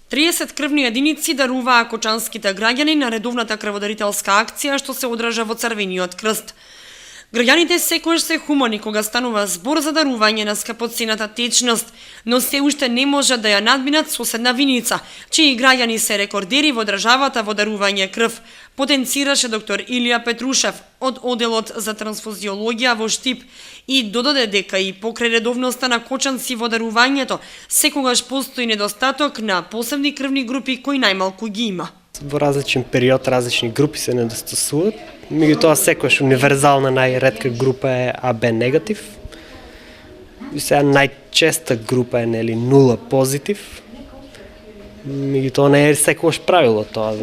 30 крвни единици даруваа кочанските граѓани на редовната крводарителска акција што се одржа во Црвениот крст. Граѓаните секогаш се хумани кога станува збор за дарување на скапоцената течност, но се уште не може да ја надминат соседна Виница, чии граѓани се рекордери во државата во дарување крв, потенцираше доктор Илија Петрушев од Оделот за трансфузиологија во Штип и додаде дека и покрај редовноста на кочанци во дарувањето, секогаш постои недостаток на посебни крвни групи кои најмалку ги има. Во различен период различни групи се недостасуваат. Меѓутоа секогаш универзална најретка група е АБ негатив. И сега најчеста група е нели нула позитив. Меѓутоа не е секогаш правило тоа.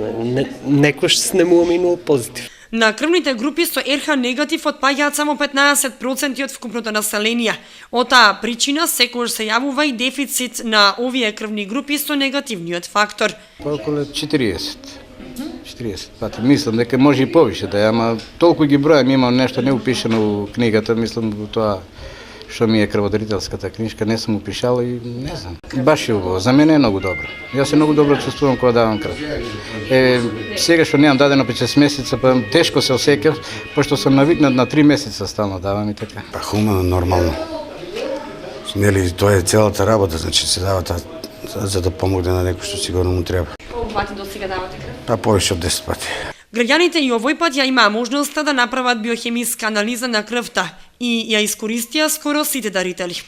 Некош снемуваме и нула позитив. На крвните групи со РХ негатив отпаѓаат само 15% од вкупното население. Од таа причина секогаш се јавува и дефицит на овие крвни групи со негативниот фактор. Околу 40 пати. Мислам дека може и повише да е, ама толку ги бројам, имам нешто не упишано у книгата, мислам тоа што ми е крводарителската книжка, не сум упишал и не знам. Баш е убаво, за мене е многу добро. Јас се многу добро чувствувам кога давам крв. Сега што немам дадено по 6 месеца, па тешко се осеќав, пошто сум навикнат на 3 месеца стално давам и така. Па хумано, нормално. Нели, тоа е целата работа, значи се дава за да помогне на некој што сигурно му треба. Колку пати до сега давате крв? Па повеќе од 10 пати. Граѓаните и овој пат ја имаа можноста да направат биохемиска анализа на крвта и ја искористија скоро сите дарители.